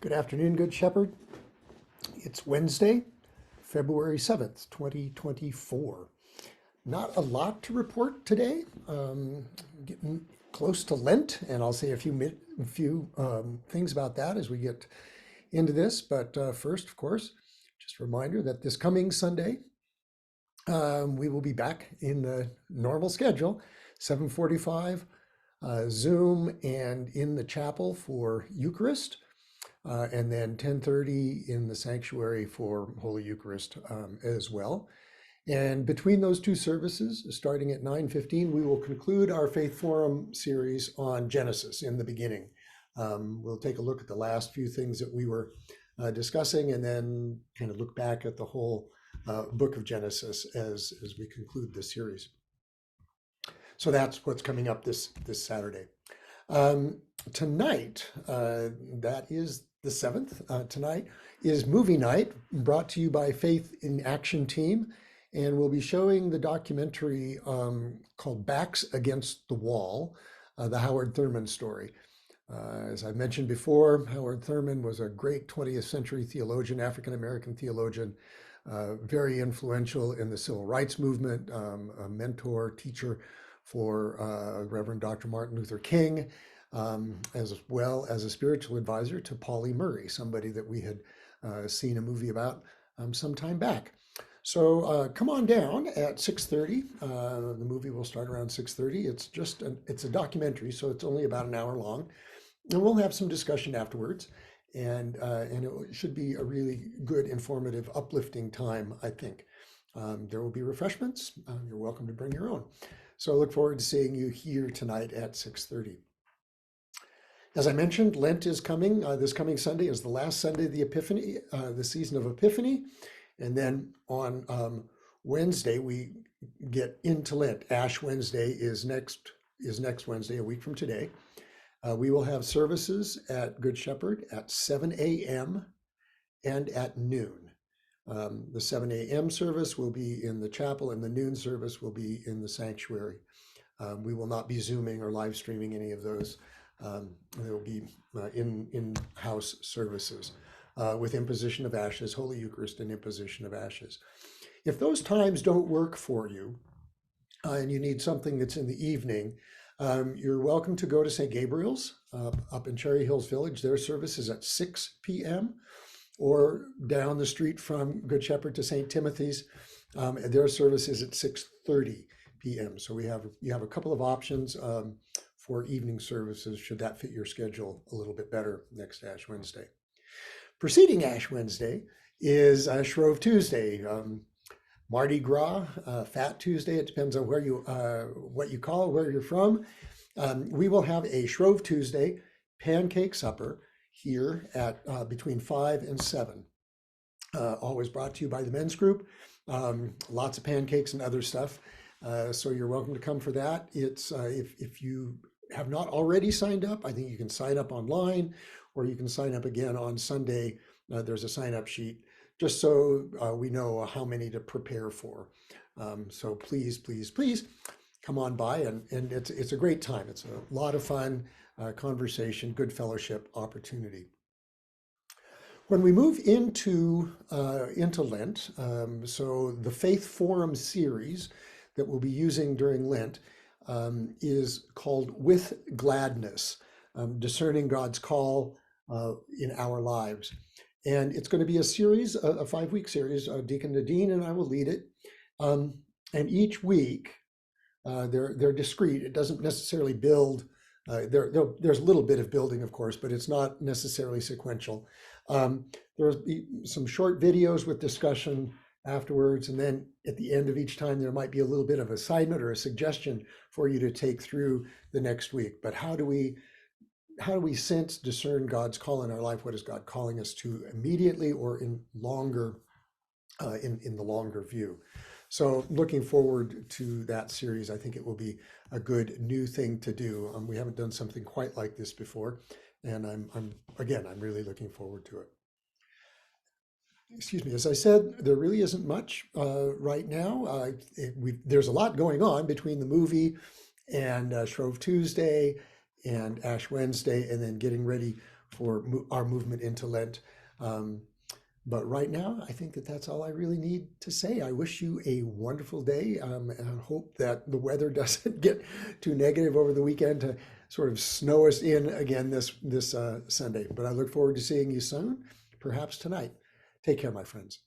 Good afternoon, Good Shepherd. It's Wednesday, February 7th, 2024. Not a lot to report today. Getting close to Lent, and I'll say a few things about that as we get into this. But first, of course, just a reminder that this coming Sunday, we will be back in the normal schedule, 7:45 Zoom and in the chapel for Eucharist. And then 10:30 in the sanctuary for Holy Eucharist as well. And between those two services, starting at 9:15, we will conclude our Faith Forum series on Genesis in the beginning. We'll take a look at the last few things that we were discussing and then kind of look back at the whole book of Genesis as we conclude this series. So that's what's coming up this Saturday. Tonight, that is the 7th, tonight is movie night brought to you by Faith in Action Team. And we'll be showing the documentary called Backs Against the Wall, the Howard Thurman story. As I mentioned before, Howard Thurman was a great 20th century theologian, African-American theologian, very influential in the civil rights movement, a mentor, teacher for Reverend Dr. Martin Luther King, as well as a spiritual advisor to Pauli Murray, somebody that we had seen a movie about some time back. So come on down at 6:30. The movie will start around 6:30. It's a documentary, so it's only about an hour long, and we'll have some discussion afterwards. And it should be a really good, informative, uplifting time, I think. There will be refreshments. You're welcome to bring your own. So I look forward to seeing you here tonight at 6:30. As I mentioned, Lent is coming. This coming Sunday is the last Sunday of the Epiphany, the season of Epiphany. And then on Wednesday, we get into Lent. Ash Wednesday is next Wednesday, a week from today. We will have services at Good Shepherd at 7 a.m. and at noon. The 7 a.m. service will be in the chapel and the noon service will be in the sanctuary. We will not be Zooming or live streaming any of those. There will be in-house services with imposition of ashes, Holy Eucharist and imposition of ashes. If those times don't work for you and you need something that's in the evening, you're welcome to go to St. Gabriel's up in Cherry Hills Village. Their service is at 6 p.m. or down the street from Good Shepherd to St. Timothy's. Their service is at 6:30 p.m. So you have a couple of options for evening services, should that fit your schedule a little bit better next Ash Wednesday. Preceding Ash Wednesday is Shrove Tuesday, Mardi Gras, Fat Tuesday. It depends on where what you call it, where you're from. We will have a Shrove Tuesday pancake supper here at between 5 and 7. Always brought to you by the men's group. Lots of pancakes and other stuff. So you're welcome to come for that. It's if you have not already signed up, I think you can sign up online, or you can sign up again on Sunday. There's a sign up sheet, just so we know how many to prepare for. So please, please, please come on by, and it's a great time. It's a lot of fun, conversation, good fellowship opportunity. When we move into Lent, so the Faith Forum series that we'll be using during Lent is called With Gladness, Discerning God's Call in Our Lives. And it's going to be a series, a 5-week series. Deacon Nadine and I will lead it. And each week, they're discrete. It doesn't necessarily build. There's a little bit of building, of course, but it's not necessarily sequential. There'll be some short videos with discussion afterwards, and then at the end of each time there might be a little bit of assignment or a suggestion for you to take through the next week. But how do we sense, discern God's call in our life? What is God calling us to immediately or in longer in the longer view? So looking forward to that series. I think it will be a good new thing to do. We haven't done something quite like this before, and I'm really looking forward to it. Excuse me, as I said, there really isn't much right now. There's a lot going on between the movie and Shrove Tuesday and Ash Wednesday, and then getting ready for our movement into Lent. Um, but right now, I think that that's all I really need to say. I wish you a wonderful day, and I hope that the weather doesn't get too negative over the weekend to sort of snow us in again this Sunday. But I look forward to seeing you soon, perhaps tonight. Take care, my friends.